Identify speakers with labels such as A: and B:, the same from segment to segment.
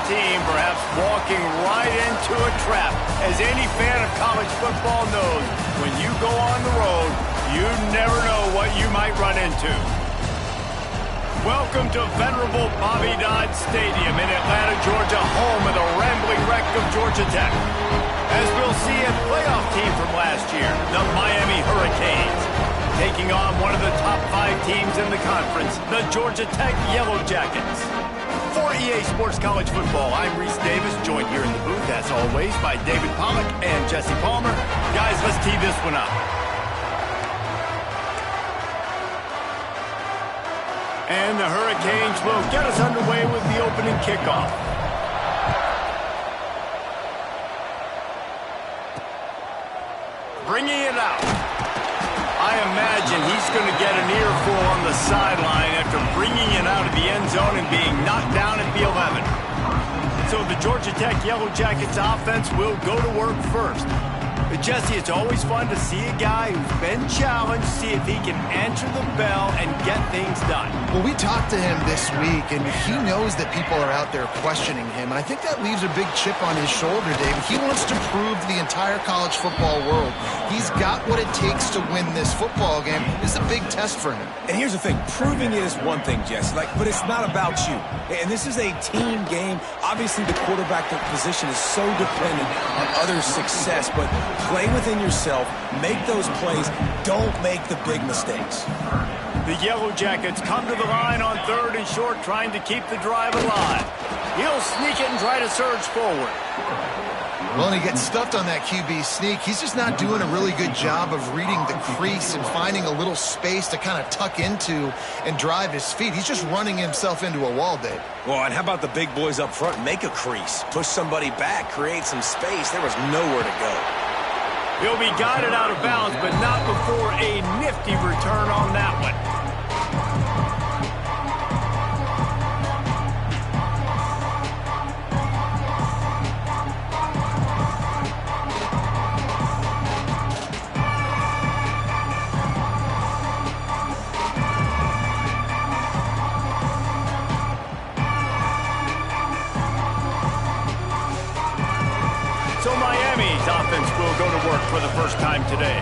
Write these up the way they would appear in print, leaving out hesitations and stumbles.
A: team perhaps walking right into a trap. As any fan of college football knows, when you go on the road, you never know what you might run into. Welcome to venerable Bobby Dodd Stadium in Atlanta, Georgia, home of the rambling wreck of Georgia Tech. As we'll see, a playoff team from last year, the Miami Hurricanes, taking on one of the top 5 teams in the conference, the Georgia Tech Yellow Jackets. For EA Sports College Football, I'm Reese Davis, joined here in the booth, as always, by David Pollack and Jesse Palmer. Guys, let's tee this one up. And the Hurricanes will get us underway with the opening kickoff. Bringing it out. I imagine he's going to get an earful on the sideline after bringing it out of the end zone and being knocked down at the 11. So the Georgia Tech Yellow Jackets offense will go to work first. But Jesse, it's always fun to see a guy who's been challenged, see if he can answer the bell and get things done.
B: Well, we talked to him this week, and he knows that people are out there questioning him, and I think that leaves a big chip on his shoulder, David. He wants to prove to the entire college football world he's got what it takes to win this football game. This is a big test for him.
C: And here's the thing, proving it is one thing, Jesse, but it's not about you. And this is a team game. Obviously, the quarterback position is so dependent on others' success, but play within yourself, make those plays, don't make the big mistakes.
A: The Yellow Jackets come to the line on 3rd and short, trying to keep the drive alive. He'll sneak it and try to surge forward.
B: Well, and he gets stuffed on that QB sneak. He's just not doing a really good job of reading the crease and finding a little space to kind of tuck into and drive his feet. He's just running himself into a wall, Dave.
C: Well, and how about the big boys up front? Make a crease, push somebody back, create some space. There was nowhere to go.
A: He'll be guided out of bounds, but not before a nifty return on that one. So Miami's offense will go to work for the first time today.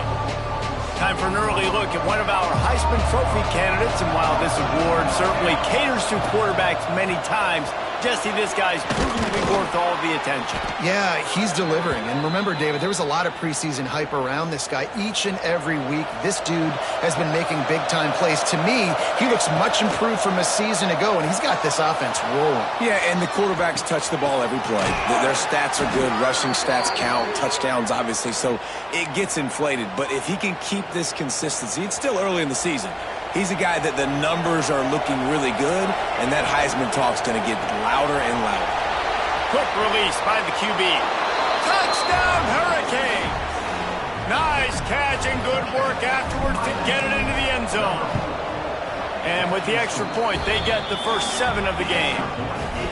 A: Time for an early look at one of our Heisman Trophy candidates, and while this award certainly caters to quarterbacks many times, Jesse, this guy's proven to be worth all the attention.
B: Yeah, he's delivering. And remember, David, there was a lot of preseason hype around this guy. Each and every week, this dude has been making big-time plays. To me, he looks much improved from a season ago, and he's got this offense rolling.
C: Yeah, and the quarterbacks touch the ball every play. Their stats are good. Rushing stats count. Touchdowns, obviously, so it gets inflated. But if he can keep this consistency, it's still early in the season. He's a guy that the numbers are looking really good, and that Heisman talk's going to get louder and louder.
A: Quick release by the QB. Touchdown, Hurricane! Nice catch and good work afterwards to get it into the end zone. And with the extra point, they get the first 7 of the game.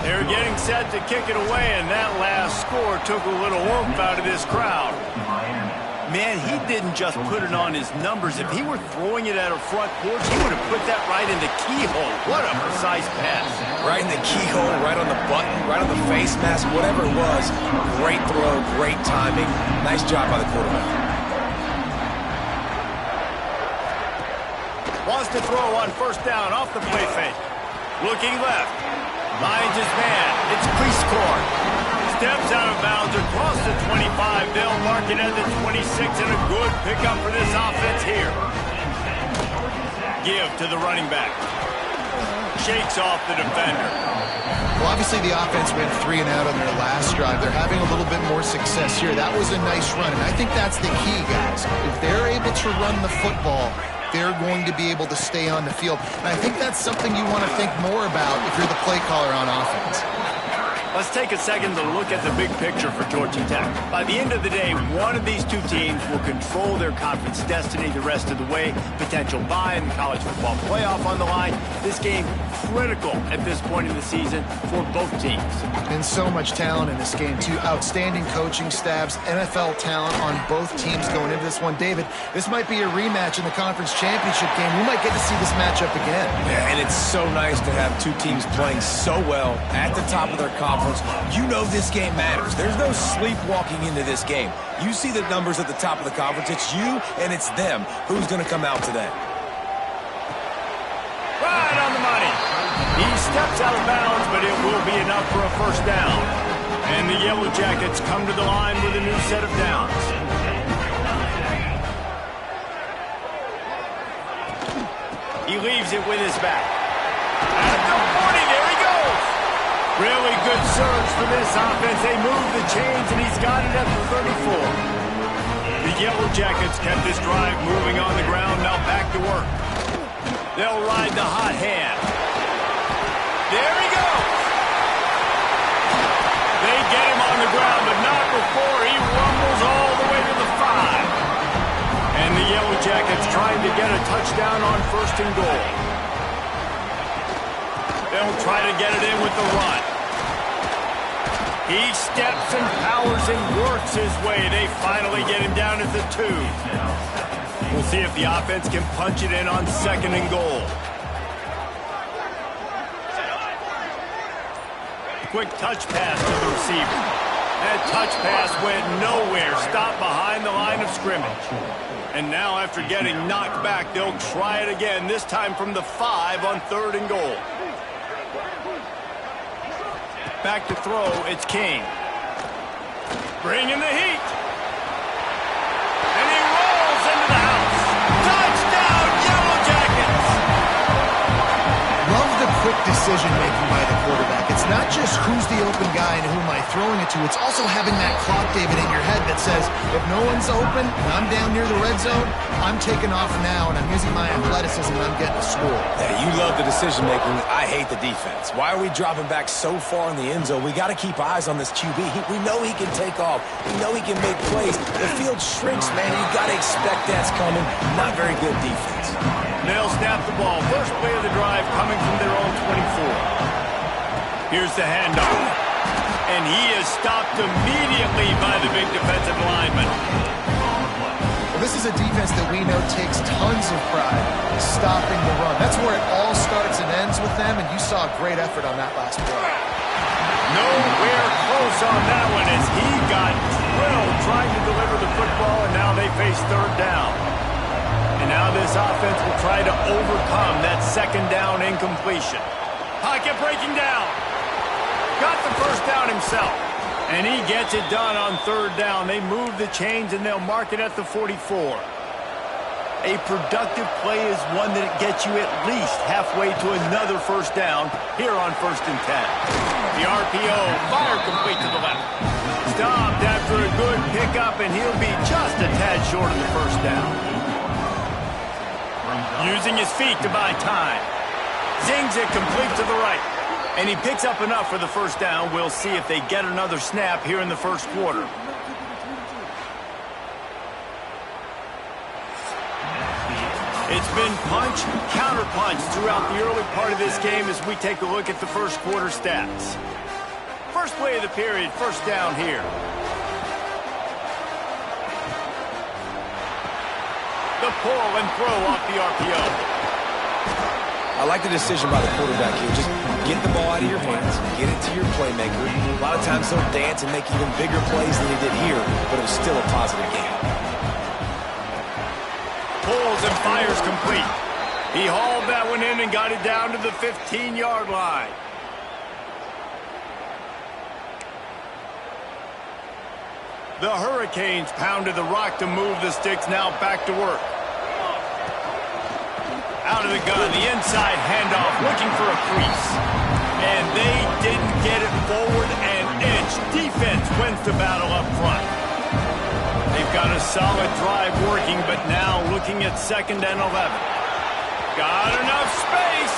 A: They're getting set to kick it away, and that last score took a little oomph out of this crowd. Man, he didn't just put it on his numbers. If he were throwing it at a front porch, he would have put that right in the keyhole. What a precise pass.
C: Right in the keyhole, right on the button, right on the face mask, whatever it was. Great throw, great timing. Nice job by the quarterback.
A: Wants to throw on first down off the play fake. Looking left. Finds his man. It's Prieskorn. Steps out of bounds across the 25. They'll mark it at the 26, and a good pickup for this offense here. Give to the running back. Shakes off the defender.
B: Well, obviously the offense went 3 and out on their last drive. They're having a little bit more success here. That was a nice run, and I think that's the key, guys. If they're able to run the football, they're going to be able to stay on the field. And I think that's something you want to think more about if you're the play caller on offense.
A: Let's take a second to look at the big picture for Georgia Tech. By the end of the day, one of these two teams will control their conference destiny the rest of the way. Potential bye in the college football playoff on the line. This game critical at this point in the season for both teams.
B: And so much talent in this game, too. Outstanding coaching staffs, NFL talent on both teams going into this one. David, this might be a rematch in the conference championship game. We might get to see this matchup again.
C: Yeah, and it's so nice to have two teams playing so well at the top of their conference conference, you know this game matters. There's no sleepwalking into this game. You see the numbers at the top of the conference. It's you and it's them. Who's going to come out today?
A: Right on the money. He steps out of bounds, but it will be enough for a first down. And the Yellow Jackets come to the line with a new set of downs. He leaves it with his back. At the 40, there he goes. Really good surge for this offense. They move the chains, and he's got it at the 34. The Yellow Jackets kept this drive moving on the ground. Now back to work. They'll ride the hot hand. There he goes. They get him on the ground, but not before he rumbles all the way to the 5. And the Yellow Jackets trying to get a touchdown on 1st and goal. They'll try to get it in with the run. He steps and powers and works his way. They finally get him down at the 2. We'll see if the offense can punch it in on 2nd and goal. Quick touch pass to the receiver. That touch pass went nowhere. Stopped behind the line of scrimmage. And now after getting knocked back, they'll try it again, this time from the 5 on 3rd and goal. Back to throw, it's King. Bringing the heat. And he rolls into the house. Touchdown, Yellow Jackets!
B: Love the quick decision-making by the quarterback. It's not just who's the open guy and who am I throwing it to. It's also having that clock, David, in your head that says, if no one's open and I'm down near the red zone, I'm taking off now, and I'm using my athleticism, and I'm getting a score.
C: Yeah, you love the decision-making. I hate the defense. Why are we dropping back so far in the end zone? We got to keep eyes on this QB. We know he can take off. We know he can make plays. The field shrinks, man. You got to expect that's coming. Not very good defense.
A: They'll snap the ball. First play of the drive coming from their own 24. Here's the handoff. And he is stopped immediately by the big defensive lineman.
B: This is a defense that we know takes tons of pride stopping the run. That's where it all starts and ends with them, and you saw a great effort on that last play.
A: Nowhere close on that one as he got drilled trying to deliver the football, and now they face 3rd down. And now this offense will try to overcome that 2nd down incompletion. Pocket breaking down. Got the first down himself. And he gets it done on 3rd down. They move the chains, and they'll mark it at the 44. A productive play is one that gets you at least halfway to another first down here on 1st and 10. The RPO, fire complete to the left. Stopped after a good pickup, and he'll be just a tad short of the first down. Using his feet to buy time. Zings it complete to the right. And he picks up enough for the first down. We'll see if they get another snap here in the 1st quarter. It's been punch, counter-punch throughout the early part of this game as we take a look at the 1st quarter stats. First play of the period, first down here. The pull and throw off the RPO.
C: I like the decision by the quarterback here. Just get the ball out of your hands, get it to your playmaker. A lot of times they'll dance and make even bigger plays than they did here, but it was still a positive game.
A: Pulls and fires complete. He hauled that one in and got it down to the 15-yard line. The Hurricanes pounded the rock to move the sticks, now back to work. Out of the gun, the inside handoff, looking for a crease. And they didn't get it forward an inch. Defense wins the battle up front. They've got a solid drive working, but now looking at 2nd and 11. Got enough space,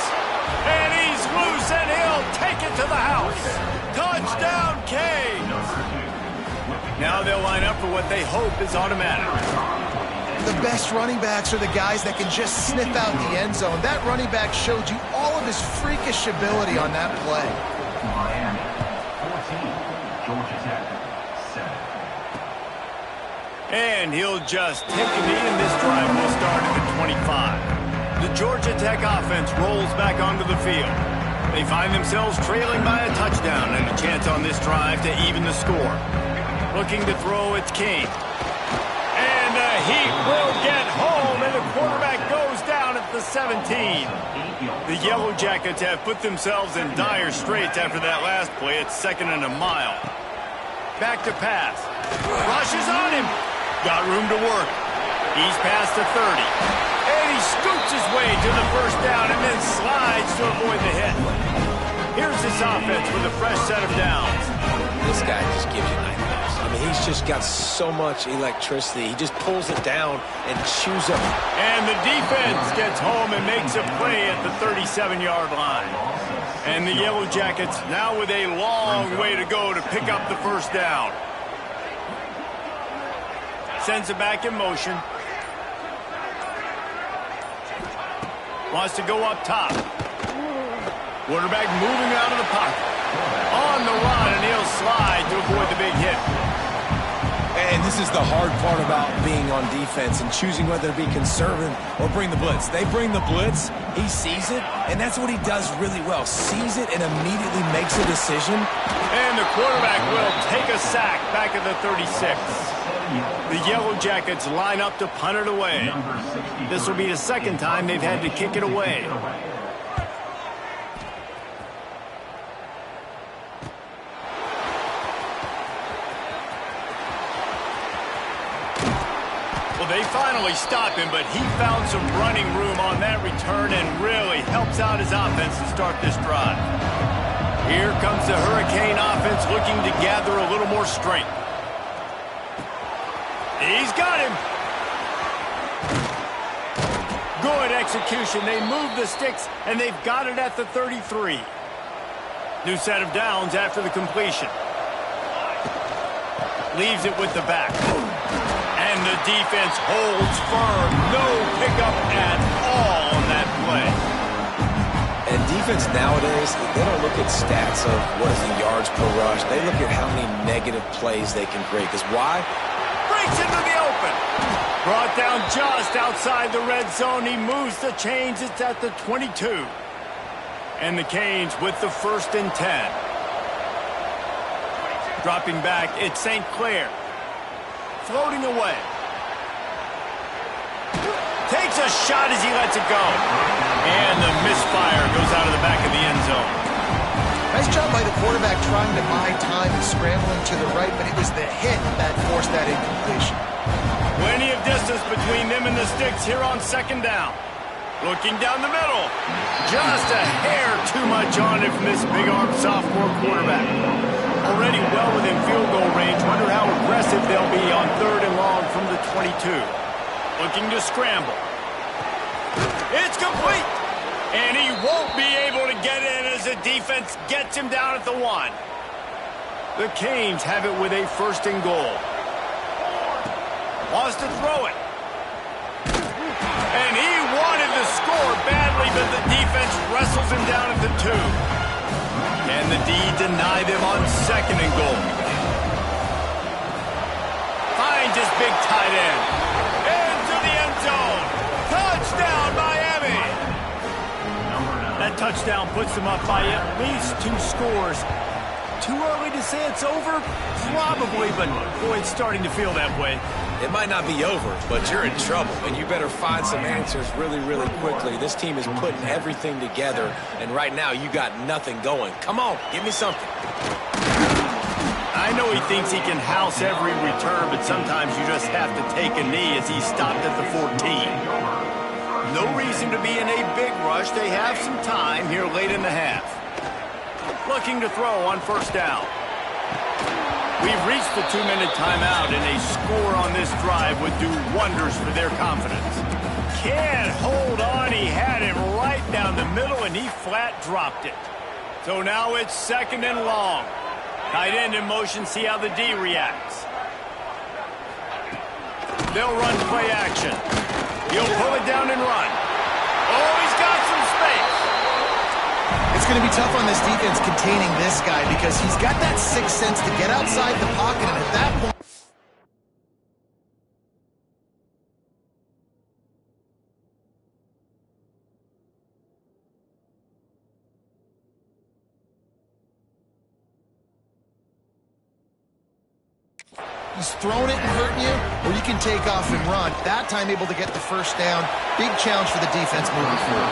A: and he's loose, and he'll take it to the house. Touchdown, Canes. Now they'll line up for what they hope is automatic.
B: The best running backs are the guys that can just sniff out the end zone. That running back showed you all of his freakish ability on that play.
D: Miami, 14, Georgia Tech, 7.
A: And he'll just take a knee, and this drive will start at the 25. The Georgia Tech offense rolls back onto the field. They find themselves trailing by a touchdown and a chance on this drive to even the score. Looking to throw, it's King. And the Heat will get home, and the quarterback goes down at the 17. The Yellow Jackets have put themselves in dire straits after that last play. It's 2nd and a mile. Back to pass. Rushes on him. Got room to work. He's past the 30. And he scoots his way to the first down and then slides to avoid the hit. Here's this offense with a fresh set of downs.
C: This guy just gives you nightmares. I mean, he's just got so much electricity. He just pulls it down and chews up.
A: And the defense gets home and makes a play at the 37-yard line. And the Yellow Jackets now with a long way to go to pick up the first down. Sends it back in motion. Wants to go up top. Quarterback moving out of the pocket. On the run, and he'll slide to avoid the big hit.
C: And this is the hard part about being on defense and choosing whether to be conservative or bring the blitz. They bring the blitz, he sees it, and that's what he does really well. Sees it and immediately makes a decision.
A: And the quarterback will take a sack back at the 36. The Yellow Jackets line up to punt it away. This will be the second time they've had to kick it away. Well, they finally stop him, but he found some running room on that return and really helps out his offense to start this drive. Here comes the Hurricane offense looking to gather a little more strength. He's got him. Good execution. They move the sticks, and they've got it at the 33. New set of downs after the completion. Leaves it with the back. And the defense holds firm. No pickup at all on that play.
C: And defense nowadays, they don't look at stats of what is the yards per rush. They look at how many negative plays they can create. Because why?
A: Breaks into the open. Brought down just outside the red zone. He moves the chains. It's at the 22. And the Canes with the 1st and 10. Dropping back, it's St. Clair. Floating away. Takes a shot as he lets it go. And the misfire goes out of the back of the end zone.
B: Nice job by the quarterback trying to buy time and scrambling to the right, but it was the hit that forced that incompletion.
A: Plenty of distance between them and the sticks here on 2nd down. Looking down the middle. Just a hair too much on it from this big-armed sophomore quarterback. Already well within field goal range. Wonder how aggressive they'll be on 3rd and long from the 22. Looking to scramble. It's complete. And he won't be able to get in as the defense gets him down at the 1. The Canes have it with a 1st and goal. Wants to throw it. And he wanted to score badly, but the defense wrestles him down at the 2. And the D deny them on 2nd and goal. Finds his big tight end. Into the end zone. Touchdown, Miami. That touchdown puts them up by at least 2 scores. Too early to say it's over? Probably, but boy, it's starting to feel that way.
C: It might not be over, but you're in trouble, and you better find some answers really, really quickly. This team is putting everything together, and right now you got nothing going. Come on, give me something.
A: I know he thinks he can house every return, but sometimes you just have to take a knee as he stopped at the 14. No reason to be in a big rush. They have some time here late in the half. Looking to throw on 1st down. We've reached the 2-minute timeout, and a score on this drive would do wonders for their confidence. Can't hold on. He had it right down the middle, and he flat dropped it. So now it's 2nd and long. Tight end in motion, see how the D reacts. They'll run play action. He'll pull it down and run. Oh, he's got some space.
B: It's going to be tough on this defense containing this guy because he's got that sixth sense to get outside the pocket, and at that point, He's throwing it and hurting you, or you can take off and run. That time able to get the first down. Big challenge for the defense moving forward.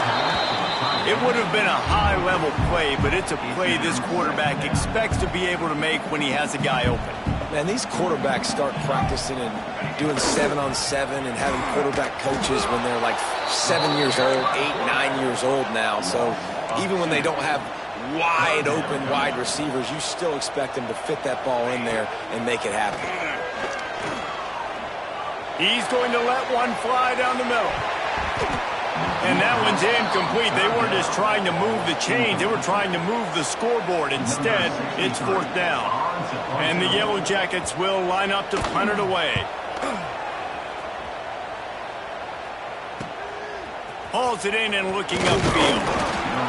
A: It would have been a high-level play, but it's a play this quarterback expects to be able to make when he has a guy open.
C: Man, these quarterbacks start practicing and doing 7-on-7 and having quarterback coaches when they're like 7 years old, 8, 9 years old now. So even when they don't have wide open wide receivers, you still expect them to fit that ball in there and make it happen.
A: He's going to let one fly down the middle. And that one's incomplete. They weren't just trying to move the chains. They were trying to move the scoreboard. Instead, it's fourth down. And the Yellow Jackets will line up to punt it away. Hauls it in and looking upfield.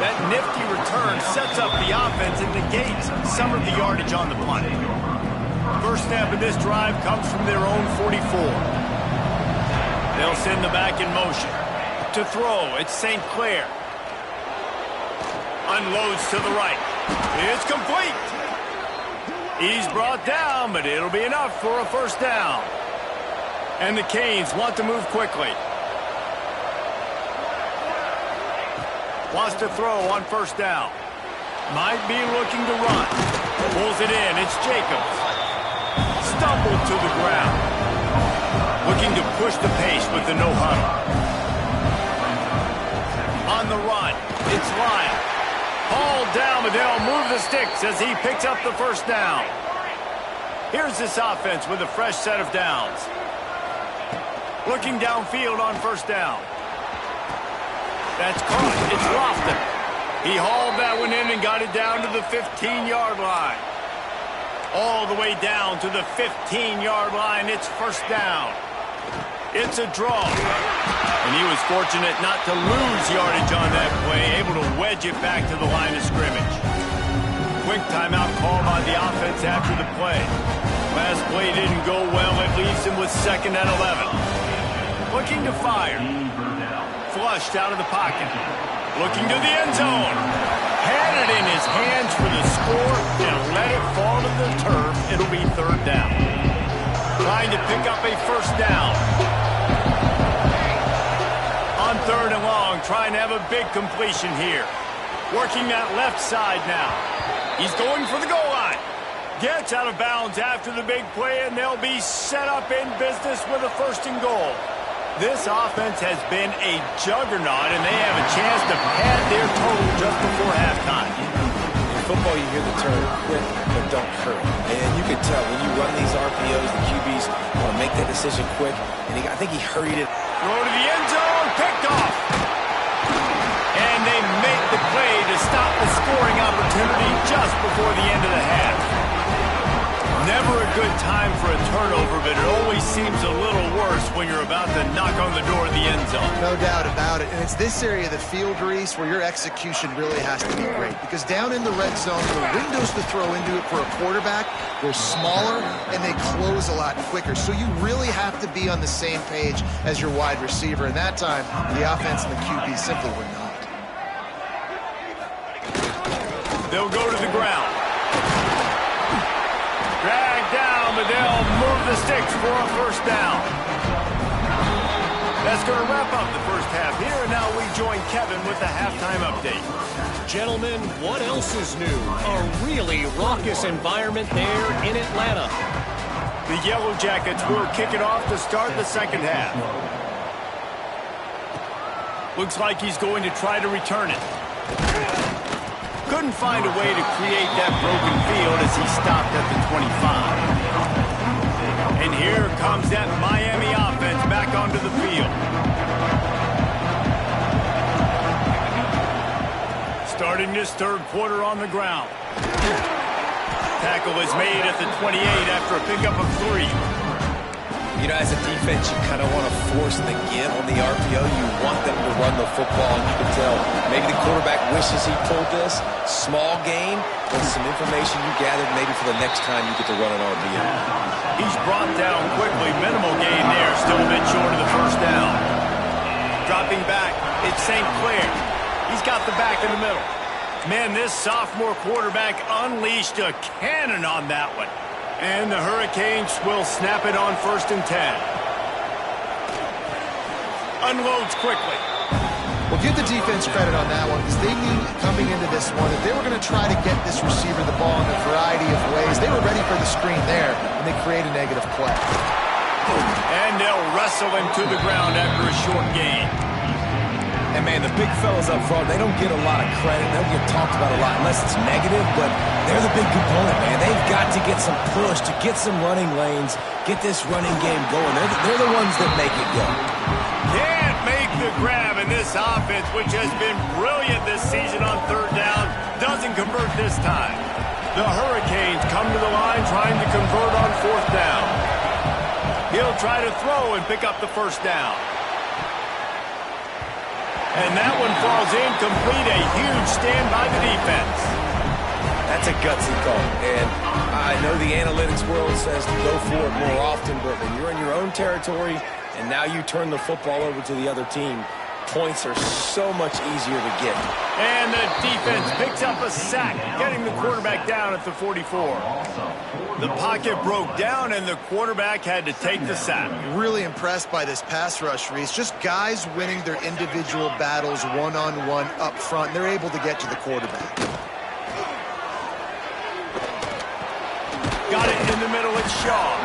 A: That nifty return sets up the offense and negates some of the yardage on the punt. First snap of this drive comes from their own 44. They'll send the back in motion. To throw, it's St. Clair. Unloads to the right. It's complete. He's brought down, but it'll be enough for a first down. And the Canes want to move quickly. Wants to throw on first down. Might be looking to run. Pulls it in. It's Jacobs. Stumbled to the ground. Looking to push the pace with the no huddle. On the run, it's Lyon. Hauled down, but they'll move the sticks as he picks up the first down. Here's this offense with a fresh set of downs. Looking downfield on first down. That's caught. It's Lofton. He hauled that one in and got it down to the 15-yard line. All the way down to the 15-yard line. It's first down. It's a draw. And he was fortunate not to lose yardage on that play, able to wedge it back to the line of scrimmage. Quick timeout call by the offense after the play. Last play didn't go well. It leaves him with 2nd and 11. Looking to fire. Flushed out of the pocket. Looking to the end zone. Had it in his hands for the score and let it fall to the turf. It'll be third down. Trying to pick up a first down. On 3rd and long, trying to have a big completion here. Working that left side now. He's going for the goal line. Gets out of bounds after the big play, and they'll be set up in business with a 1st and goal. This offense has been a juggernaut, and they have a chance to pad their total just before halftime.
C: In football, you hear the term quick, but don't hurry. And you can tell when you run these RPOs, the QBs want to make that decision quick, and I think he hurried it.
A: Throw to the end zone, picked off. And they make the play to stop the scoring opportunity just before the end of the half. Never a good time for a turnover, but it always seems a little worse when you're about to knock on the door of the end zone.
B: No doubt about it. And it's this area of the field, Reese, where your execution really has to be great. Because down in the red zone, the windows to throw into it for a quarterback, they're smaller and they close a lot quicker. So you really have to be on the same page as your wide receiver. And that time, the offense and the QB simply were not.
A: They'll go to the ground. Dragged down, but they'll move the sticks for a first down. That's going to wrap up the first half here, and now we join Kevin with the halftime update.
E: Gentlemen, what else is new? A really raucous environment there in Atlanta.
A: The Yellow Jackets will kick it off to start the second half. Looks like he's going to try to return it. Couldn't find a way to create that broken field as he stopped at the 25. And here comes that Miami offense back onto the field. Starting this third quarter on the ground. Tackle is made at the 28 after a pickup of 3.
C: You know, as a defense, you kind of want to force the give on the RPO. You want them to run the football, and you can tell maybe the quarterback wishes he pulled this. Small gain, but some information you gathered maybe for the next time you get to run an RPO.
A: He's brought down quickly. Minimal gain there. Still a bit short of the first down. Dropping back, it's St. Clair. He's got the back in the middle. Man, this sophomore quarterback unleashed a cannon on that one. And the Hurricanes will snap it on 1st and 10. Unloads quickly.
B: Well, give the defense credit on that one because they knew coming into this one that they were going to try to get this receiver the ball in a variety of ways. They were ready for the screen there, and they create a negative play.
A: And they'll wrestle him to the ground after a short gain.
C: And, man, the big fellas up front, they don't get a lot of credit. They don't get talked about a lot unless it's negative, but they're the big component, man. They've got to get some push, to get some running lanes, get this running game going. They're the ones that make it go.
A: Can't make the grab, and this offense, which has been brilliant this season on 3rd down, doesn't convert this time. The Hurricanes come to the line trying to convert on 4th down. He'll try to throw and pick up the 1st down. And that one falls incomplete. A huge stand by the defense.
C: That's a gutsy call. And I know the analytics world says to go for it more often, but when you're in your own territory and now you turn the football over to the other team, points are so much easier to get.
A: And the defense picks up a sack, getting the quarterback down at the 44. The pocket broke down, and the quarterback had to take the sack.
B: Really impressed by this pass rush, Reese. Just guys winning their individual battles one-on-one up front. They're able to get to the quarterback.
A: Got it in the middle, it's Shaw.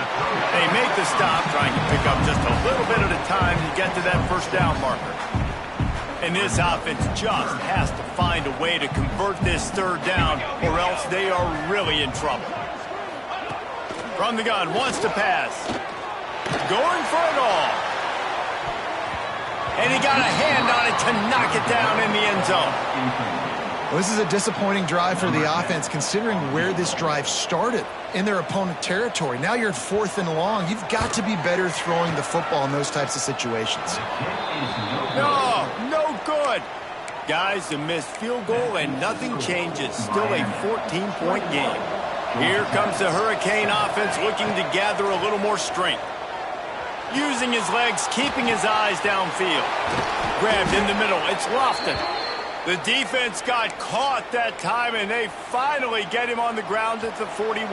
A: They make the stop, trying to pick up just a little bit at a time to get to that 1st down marker. And this offense just has to find a way to convert this 3rd down, or else they are really in trouble. From the gun, wants to pass. Going for it all. And he got a hand on it to knock it down in the end zone.
B: Well, this is a disappointing drive for the offense, considering where this drive started, in their opponent territory. Now you're at 4th and long. You've got to be better throwing the football in those types of situations.
A: No good. Guys, a missed field goal, and nothing changes. Still a 14-point game. Here comes the Hurricane offense looking to gather a little more strength. Using his legs, keeping his eyes downfield. Grabbed in the middle. It's Lofton. The defense got caught that time, and they finally get him on the ground at the 41.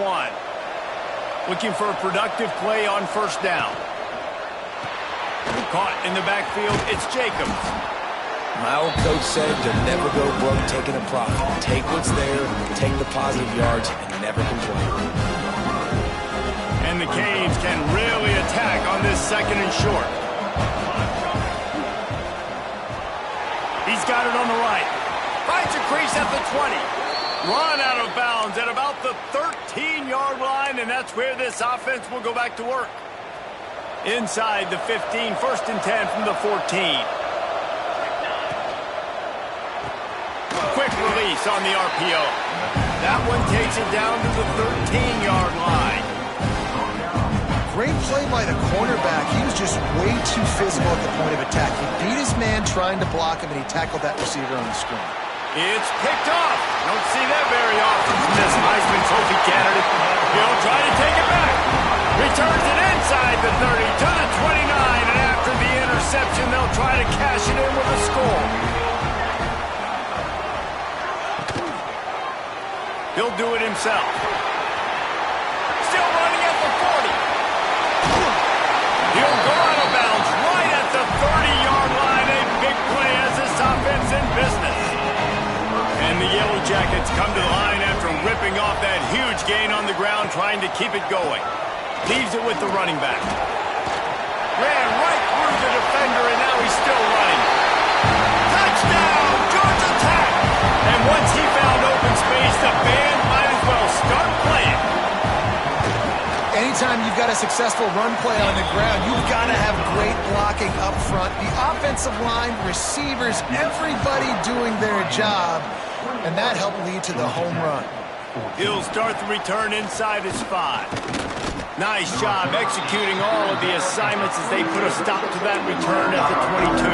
A: Looking for a productive play on 1st down. Caught in the backfield. It's Jacobs.
C: My old coach said to never go broke taking a profit. Take what's there, take the positive yards, and never complain.
A: And the Canes can really attack on this 2nd and short. He's got it on the right. Finds a crease at the 20. Run out of bounds at about the 13-yard line, and that's where this offense will go back to work. Inside the 15, 1st and 10 from the 14. Quick release on the RPO. That one takes it down to the 13-yard line.
B: Great play by the cornerback. He was just way too physical at the point of attack. He beat his man trying to block him, and he tackled that receiver on the screen.
A: It's picked off. Don't see that very often from this Heisman Trophy candidate. He'll try to take it back. Returns it inside the 30 to the 29, and after the interception, they'll try to cash it in with a score. He'll do it himself. Still running at the 40. He'll go out of bounds right at the 30-yard line. A big play as this offense in business. And the Yellow Jackets come to the line after ripping off that huge gain on the ground, trying to keep it going. Leaves it with the running back. Ran right through the defender, and now he's still running. Touchdown, Georgia Tech! And once he found open space, the band might as well start playing.
B: Anytime you've got a successful run play on the ground, you've got to have great blocking up front. The offensive line, receivers, everybody doing their job, and that helped lead to the home run.
A: He'll start the return inside his 5. Nice job executing all of the assignments as they put a stop to that return at the 22.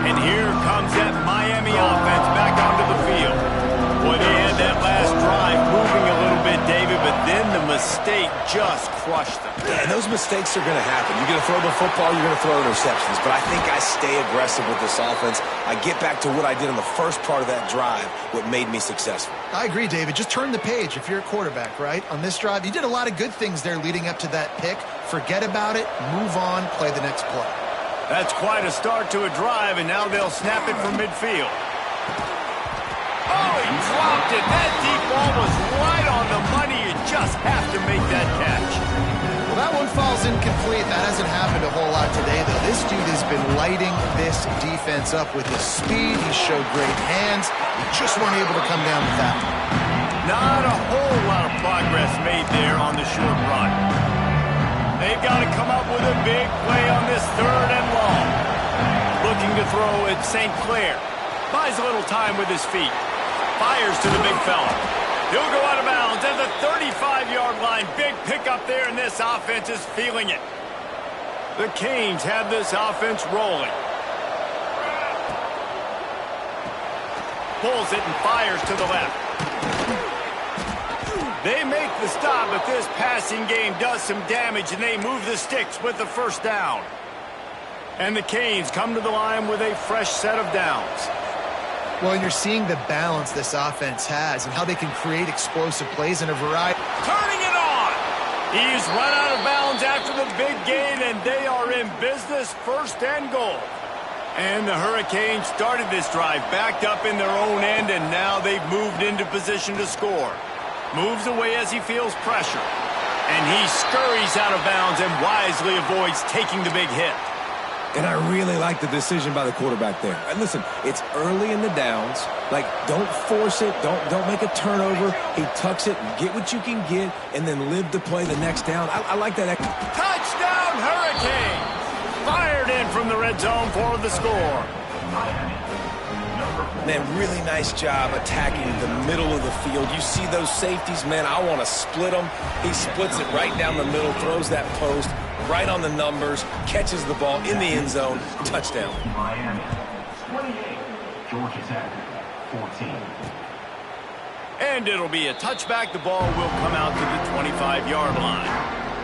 A: And here comes that Miami offense back onto the field. Boy, they had that last drive moving a little bit, David, but then the mistake State just crushed them.
C: Yeah, and those mistakes are going to happen. You're going to throw the football, you're going to throw interceptions. But I think I stay aggressive with this offense. I get back to what I did in the first part of that drive, what made me successful.
B: I agree, David. Just turn the page if you're a quarterback, right? On this drive, you did a lot of good things there leading up to that pick. Forget about it, move on, play the next play.
A: That's quite a start to a drive, and now they'll snap it from midfield. Oh, he dropped it. That deep ball was right on the money. You just have to make that catch.
B: Well, that one falls incomplete. That hasn't happened a whole lot today, though. This dude has been lighting this defense up with his speed. He showed great hands. He just weren't able to come down with that one.
A: Not a whole lot of progress made there on the short run. They've got to come up with a big play on this 3rd and long. Looking to throw at St. Clair. Buys a little time with his feet. Fires to the big fella. He'll go out of bounds at the 35-yard line. Big pickup there, and this offense is feeling it. The Canes have this offense rolling. Pulls it and fires to the left. They make the stop, but this passing game does some damage, and they move the sticks with the first down. And the Canes come to the line with a fresh set of downs.
B: Well, and you're seeing the balance this offense has and how they can create explosive plays in a variety.
A: Turning it on! He's run out of bounds after the big gain, and they are in business, 1st and goal. And the Hurricanes started this drive backed up in their own end, and now they've moved into position to score. Moves away as he feels pressure. And he scurries out of bounds and wisely avoids taking the big hit.
C: And I really like the decision by the quarterback there. And listen, it's early in the downs. Like, don't force it. Don't make a turnover. He tucks it, get what you can get, and then live to play the next down. I like that.
A: Touchdown, Hurricanes! Fired in from the red zone for the score.
C: Man, really nice job attacking the middle of the field. You see those safeties, man, I want to split them. He splits it right down the middle, throws that post, right on the numbers, catches the ball in the end zone, touchdown.
D: Miami, 28. Georgia Tech, 14.
A: And it'll be a touchback. The ball will come out to the 25-yard line.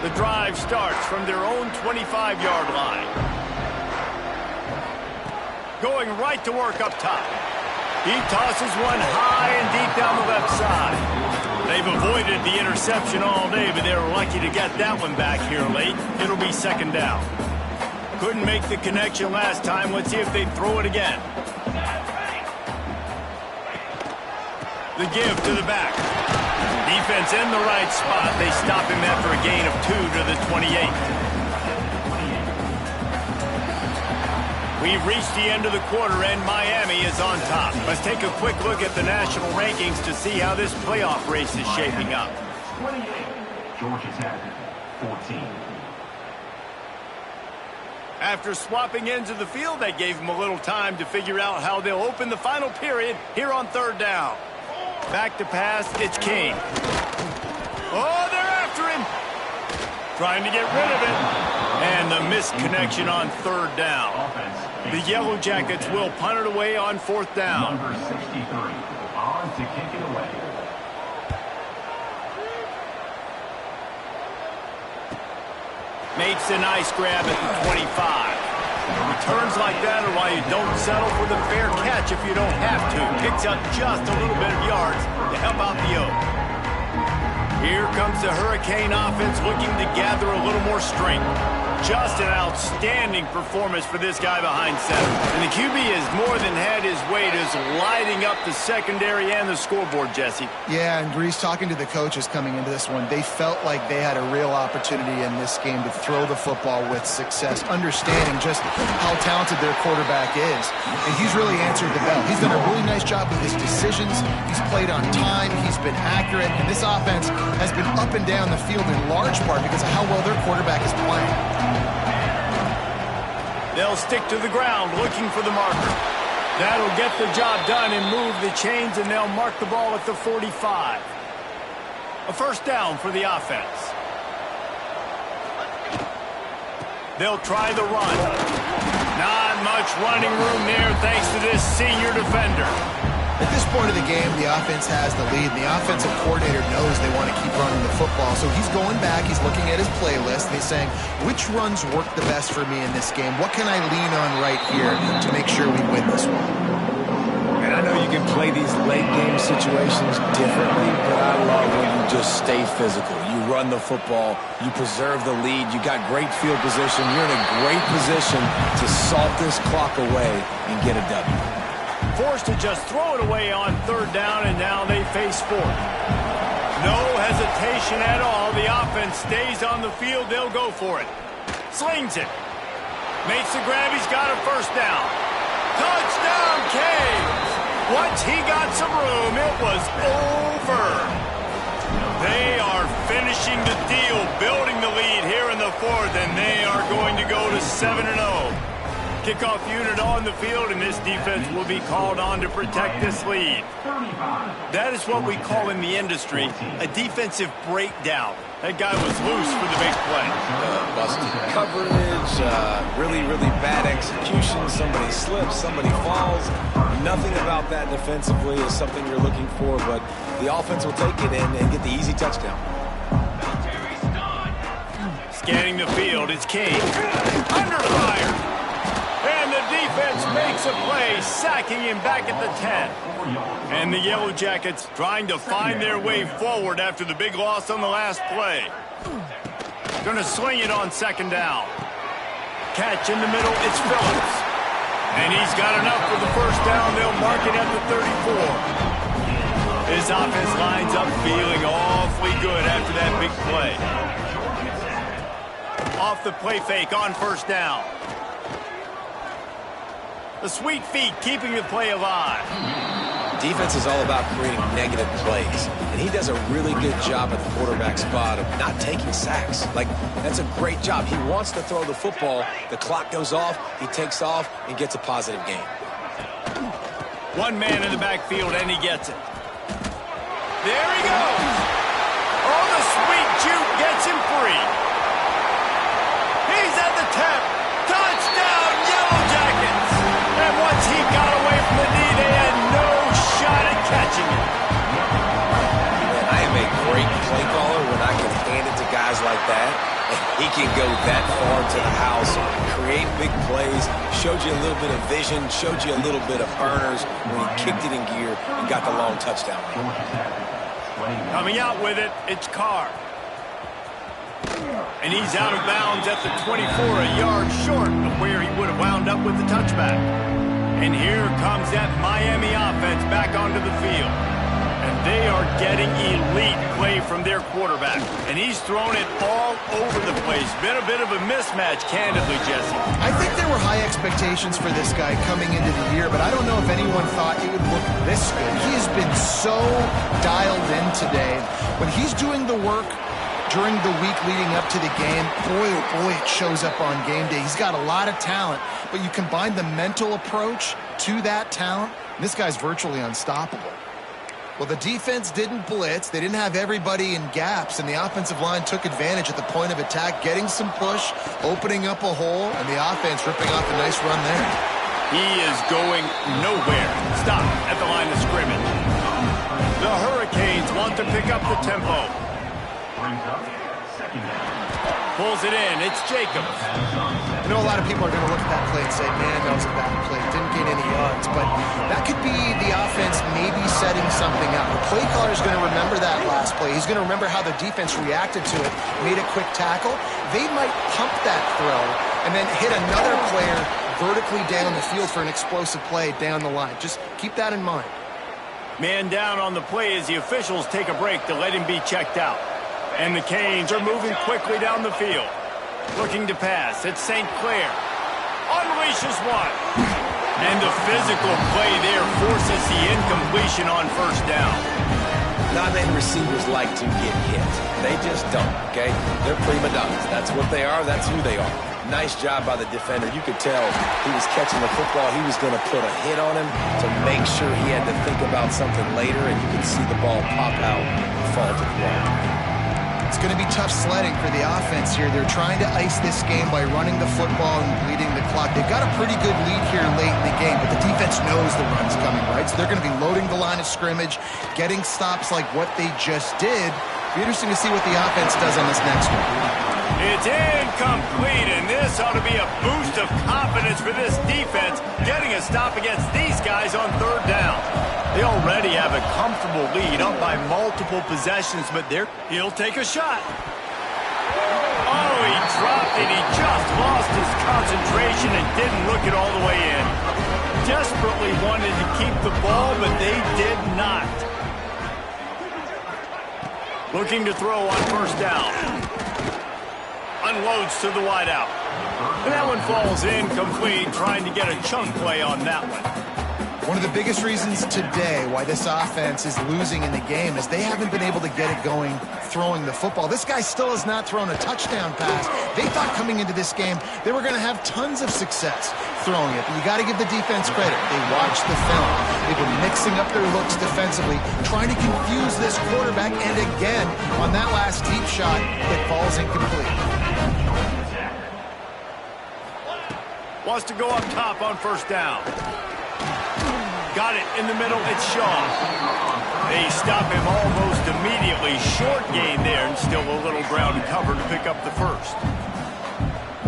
A: The drive starts from their own 25-yard line. Going right to work up top. He tosses one high and deep down the left side. They've avoided the interception all day, but they're lucky to get that one back here late. It'll be 2nd down. Couldn't make the connection last time. Let's see if they throw it again. The give to the back. Defense in the right spot. They stop him after a gain of 2 to the 28. We've reached the end of the quarter, and Miami is on top. Let's take a quick look at the national rankings to see how this playoff race is shaping up.
D: 28. Georgia Tech, 14.
A: After swapping ends of the field, that gave them a little time to figure out how they'll open the final period here on 3rd down. Back to pass, it's King. Oh, they're after him. Trying to get rid of it. And the missed connection on 3rd down. The Yellow Jackets will punt it away on 4th down.
D: Number 63, on to kick it away.
A: Makes a nice grab at the 25. Returns like that are why you don't settle for the fair catch if you don't have to. Picks up just a little bit of yards to help out the O. Here comes the Hurricane offense looking to gather a little more strength. Just an outstanding performance for this guy behind center. And the QB has more than had his weight as lighting up the secondary and the scoreboard, Jesse.
B: Yeah, and Grease, talking to the coaches coming into this one, they felt like they had a real opportunity in this game to throw the football with success, understanding just how talented their quarterback is. And he's really answered the bell. He's done a really nice job with his decisions. He's played on time. He's been accurate. And this offense has been up and down the field in large part because of how well their quarterback is playing.
A: They'll stick to the ground looking for the marker. That'll get the job done and move the chains, and they'll mark the ball at the 45. A 1st down for the offense. They'll try the run. Not much running room there thanks to this senior defender.
B: At this point of the game, the offense has the lead, and the offensive coordinator knows they want to keep running the football. So he's going back, he's looking at his playlist, and he's saying, which runs work the best for me in this game? What can I lean on right here to make sure we win this one?
C: And I know you can play these late game situations differently, but I love when you just stay physical. You run the football, you preserve the lead, you got great field position, you're in a great position to salt this clock away and get a W.
A: Forced to just throw it away on third down, and now they face fourth. No hesitation at all. The offense stays on the field. They'll go for it. Slings it. Makes the grab. He's got a first down. Touchdown, Canes. Once he got some room, it was over. They are finishing the deal, building the lead here in the fourth, and they are going to go to 7-0. Kickoff unit on the field, and this defense will be called on to protect this lead. That is what we call in the industry a defensive breakdown. That guy was loose for the big play.
C: Busted coverage, really, really bad execution. Somebody slips, somebody falls. Nothing about that defensively is something you're looking for, but the offense will take it in and get the easy touchdown.
A: Scanning the field, it's Kane. Under fire. And the defense makes a play, sacking him back at the 10. And the Yellow Jackets trying to find their way forward after the big loss on the last play. Going to swing it on second down. Catch in the middle, it's Phillips. And he's got enough for the first down. They'll mark it at the 34. His offense lines up feeling awfully good after that big play. Off the play fake on first down. The sweet feet keeping the play alive.
C: Defense is all about creating negative plays, and he does a really good job at the quarterback spot of not taking sacks. Like, that's a great job. He wants to throw the football. The clock goes off, he takes off, and gets a positive gain.
A: One man in the backfield, and he gets it. There he goes. Oh, the sweet juke gets him free. He's at the 10. Touchdown, Yellow Jackets. And once he got away from the knee, they had no shot at catching it.
C: Man, I am a great play caller when I can hand it to guys like that. And he can go that far to the house, create big plays, showed you a little bit of vision, showed you a little bit of burners when he kicked it in gear and got the long touchdown.
A: Coming out with it, it's Carr. And he's out of bounds at the 24, a yard short of where he would have wound up with the touchback. And here comes that Miami offense back onto the field. And they are getting elite play from their quarterback. And he's thrown it all over the place. Been a bit of a mismatch, candidly, Jesse.
B: I think there were high expectations for this guy coming into the year, but I don't know if anyone thought it would look this good. He has been so dialed in today. When he's doing the work during the week leading up to the game, boy, oh boy, it shows up on game day. He's got a lot of talent, but you combine the mental approach to that talent, and this guy's virtually unstoppable. Well, the defense didn't blitz. They didn't have everybody in gaps, and the offensive line took advantage at the point of attack, getting some push, opening up a hole, and the offense ripping off a nice run there.
A: He is going nowhere. Stop at the line of scrimmage. The Hurricanes want to pick up the tempo. Pulls it in. It's Jacobs.
B: I know a lot of people are going to look at that play and say, man, that was a bad play. Didn't gain any yards. But that could be the offense maybe setting something up. The play caller is going to remember that last play. He's going to remember how the defense reacted to it, made a quick tackle. They might pump that throw and then hit another player vertically down the field for an explosive play down the line. Just keep that in mind.
A: Man down on the play as the officials take a break to let him be checked out. And the Canes are moving quickly down the field. Looking to pass. It's St. Clair. Unleashes one. And the physical play there forces the incompletion on first down.
C: Non-name receivers like to get hit. They just don't, okay? They're prima donnas. That's what they are. That's who they are. Nice job by the defender. You could tell he was catching the football. He was going to put a hit on him to make sure he had to think about something later, and you could see the ball pop out and fall to the ground.
B: It's going to be tough sledding for the offense here. They're trying to ice this game by running the football and bleeding the clock. They've got a pretty good lead here late in the game, but the defense knows the run's coming, right? So they're going to be loading the line of scrimmage, getting stops like what they just did. Be interesting to see what the offense does on this next one.
A: It's incomplete, and this ought to be a boost of confidence for this defense, getting a stop against these guys on third down. They already have a comfortable lead, up by multiple possessions, but he'll take a shot. Oh, he dropped it. He just lost his concentration and didn't look it all the way in. Desperately wanted to keep the ball, but they did not. Looking to throw on first down. Unloads to the wideout. And that one falls incomplete, trying to get a chunk play on that one.
B: One of the biggest reasons today why this offense is losing in the game is they haven't been able to get it going throwing the football. This guy still has not thrown a touchdown pass. They thought coming into this game they were going to have tons of success throwing it. But you got to give the defense credit. They watched the film. They've been mixing up their looks defensively, trying to confuse this quarterback. And again, on that last deep shot, it falls incomplete.
A: Wants to go up top on first down. Got it in the middle. It's Shaw. They stop him almost immediately. Short gain there, and still a little ground cover to pick up the first.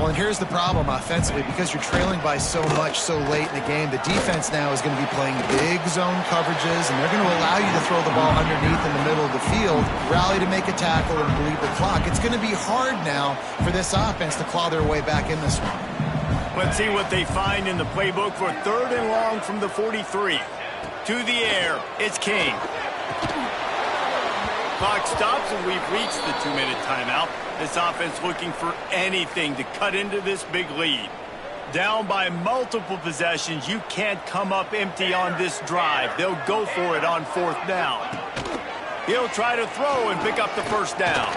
B: Well, and here's the problem offensively. Because you're trailing by so much so late in the game, the defense now is going to be playing big zone coverages, and they're going to allow you to throw the ball underneath in the middle of the field, rally to make a tackle, and bleed the clock. It's going to be hard now for this offense to claw their way back in this one.
A: Let's see what they find in the playbook for third and long from the 43. To the air, it's King. Clock stops, and we've reached the 2-minute timeout. This offense looking for anything to cut into this big lead. Down by multiple possessions, you can't come up empty on this drive. They'll go for it on fourth down. He'll try to throw and pick up the first down.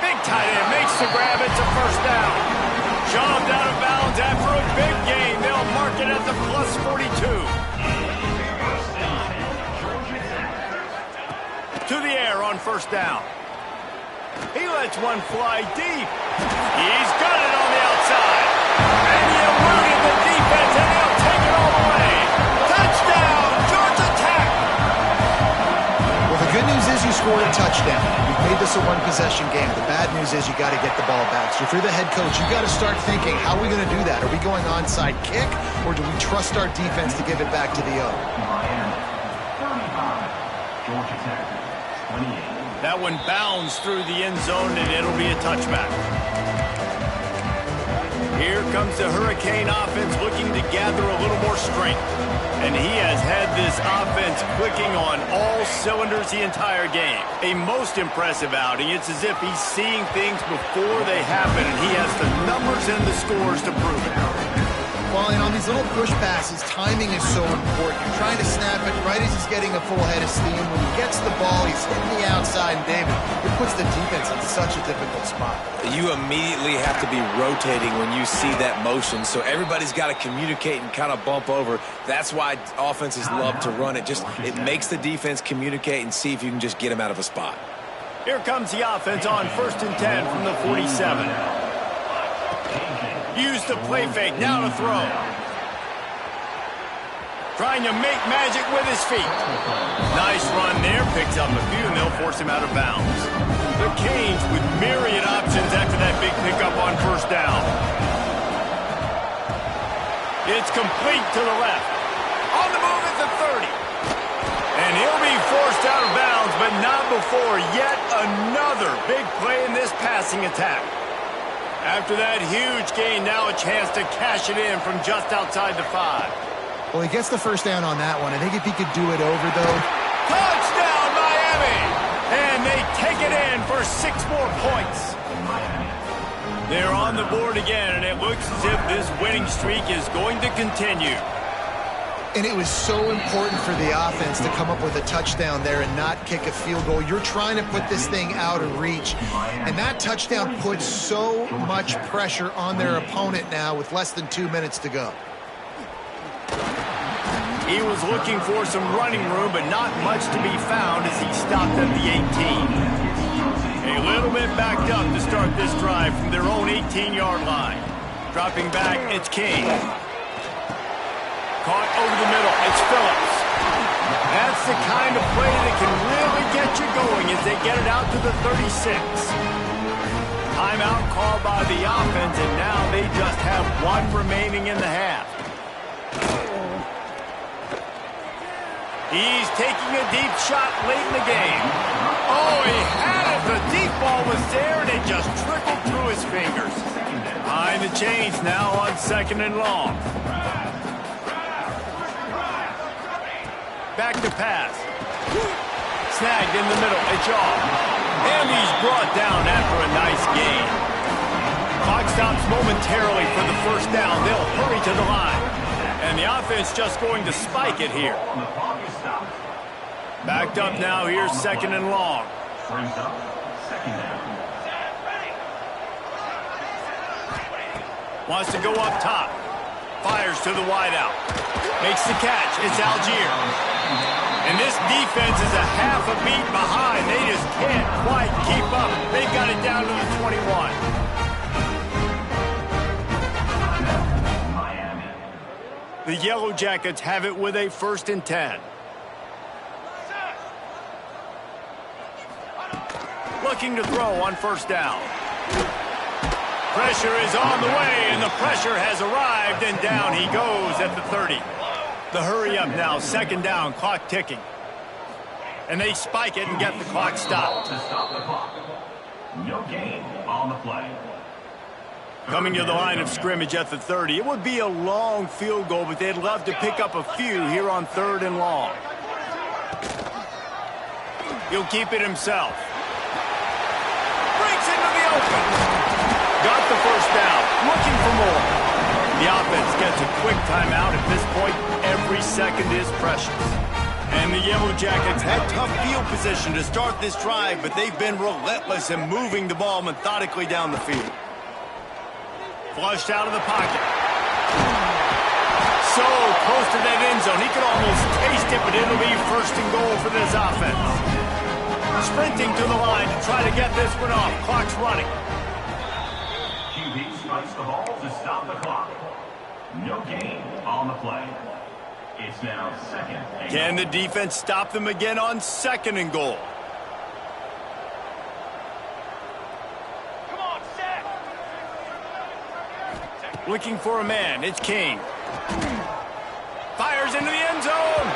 A: Big tight end makes the grab. It's a first down. Shoved out of bounds after a big gain. They'll mark it at the plus 42. To the air on first down. He lets one fly deep. He's got it on the outside. And he eluded the defense, and he'll take it all the way. Touchdown, Georgia Tech.
B: Well, the good news is you scored a touchdown. You made this a one-possession game. The bad news is you got to get the ball back. So if you're the head coach, you got to start thinking, how are we going to do that? Are we going onside kick, or do we trust our defense to give it back to the O?
D: Georgia Tech, 28.
A: That one bounds through the end zone, and it'll be a touchback. Here comes the Hurricane offense looking to gather a little more strength. And he has had this offense clicking on all cylinders the entire game. A most impressive outing. It's as if he's seeing things before they happen, and he has the numbers and the scores to prove it.
B: Well, and on these little push passes, timing is so important. You're trying to snap it right as he's getting a full head of steam. When he gets the ball, he's hitting the outside, and David, it puts the defense in such a difficult spot.
C: You immediately have to be rotating when you see that motion, so everybody's got to communicate and kind of bump over. That's why offenses love to run it. It makes the defense communicate and see if you can just get them out of a spot.
A: Here comes the offense on 1st and 10 from the 47. Use the play fake, now to throw. Trying to make magic with his feet. Nice run there, picks up a few, and they'll force him out of bounds. The Canes with myriad options after that big pickup on first down. It's complete to the left. On the move at the 30. And he'll be forced out of bounds, but not before yet another big play in this passing attack. After that huge gain, now a chance to cash it in from just outside the 5.
B: Well, he gets the first down on that one. I think if he could do it over, though.
A: Touchdown, Miami! And they take it in for 6 more points. They're on the board again, and it looks as if this winning streak is going to continue.
B: And it was so important for the offense to come up with a touchdown there and not kick a field goal. You're trying to put this thing out of reach. And that touchdown puts so much pressure on their opponent now with less than 2 minutes to go.
A: He was looking for some running room, but not much to be found as he stopped at the 18. A little bbit backed up to start this drive from their own 18-yard line. Dropping back, it's King. Caught over the middle, it's Phillips. That's the kind of play that can really get you going as they get it out to the 36. Timeout called by the offense, and now they just have one remaining in the half. He's taking a deep shot late in the game. Oh, he had it. The deep ball was there, and it just trickled through his fingers. Behind the chains now on 2nd and long. Back to pass. Snagged in the middle. It's off. And he's brought down after a nice gain. Clock stops momentarily for the first down. They'll hurry to the line. And the offense just going to spike it here. Backed up now. Here's 2nd and long. Wants to go up top. Fires to the wideout. Makes the catch. It's Algier. And this defense is a half a beat behind. They just can't quite keep up. They've got it down to the 21. The Yellow Jackets have it with a 1st and 10. Looking to throw on 1st down. Pressure is on the way, and the pressure has arrived, and down he goes at the 30. The hurry up now, 2nd down, clock ticking. And they spike it and get the clock stopped.
D: To stop the clock. No gain on the play.
A: Coming to the line of scrimmage at the 30. It would be a long field goal, but they'd love to pick up a few here on 3rd and long. He'll keep it himself. Breaks into the open. Got the 1st down. Looking for more. The offense gets a quick timeout. At this point, every second is precious. And the Yellow Jackets had tough field position to start this drive, but they've been relentless in moving the ball methodically down the field. Flushed out of the pocket. So close to that end zone. He could almost taste it, but it'll be 1st and goal for this offense. Sprinting to the line to try to get this one off. Clock's running.
D: QB strikes the ball to stop the clock. No gain on the play. It's now 2nd and goal.
A: Can the defense stop them again on 2nd and goal? Looking for a man. It's King. Fires into the end zone.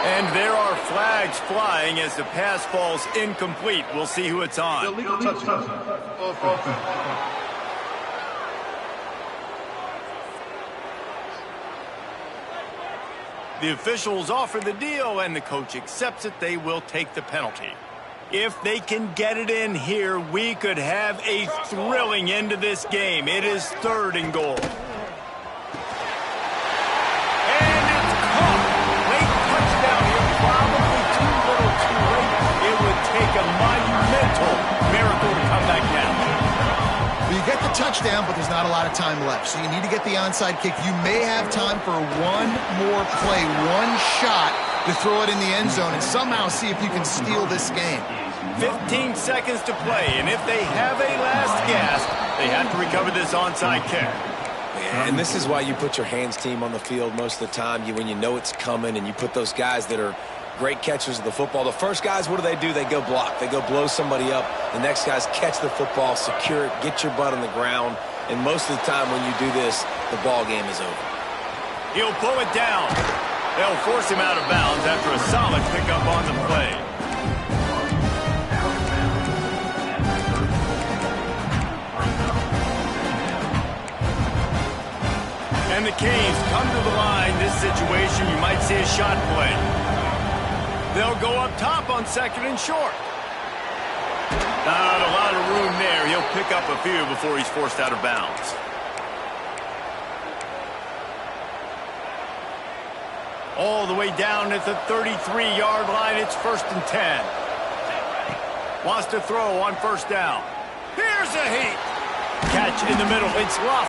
A: And there are flags flying as the pass falls incomplete. We'll see who it's on.
D: Illegal touching.
A: The officials offer the deal, and the coach accepts it. They will take the penalty. If they can get it in here, we could have a thrilling end to this game. It is 3rd and goal. And it's caught. Late touchdown here, probably too little too late. It would take a monumental miracle to come back down.
B: Well, you get the touchdown, but there's not a lot of time left. So you need to get the onside kick. You may have time for one more play, one shot to throw it in the end zone and somehow see if you can steal this game.
A: 15 seconds to play, and if they have a last gasp, they have to recover this onside kick.
C: And this is why you put your hands team on the field most of the time, when you know it's coming, and you put those guys that are great catchers of the football. The first guys, what do? They go block. They go blow somebody up. The next guys catch the football, secure it, get your butt on the ground. And most of the time when you do this, the ball game is over.
A: He'll pull it down. They'll force him out of bounds after a solid pickup on the play. And the Canes come to the line. This situation, you might see a shot play. They'll go up top on 2nd and short. Not a lot of room there. He'll pick up a few before he's forced out of bounds. All the way down at the 33-yard line. It's 1st and 10. Wants to throw on 1st down. Here's a heat. Catch in the middle. It's Luff.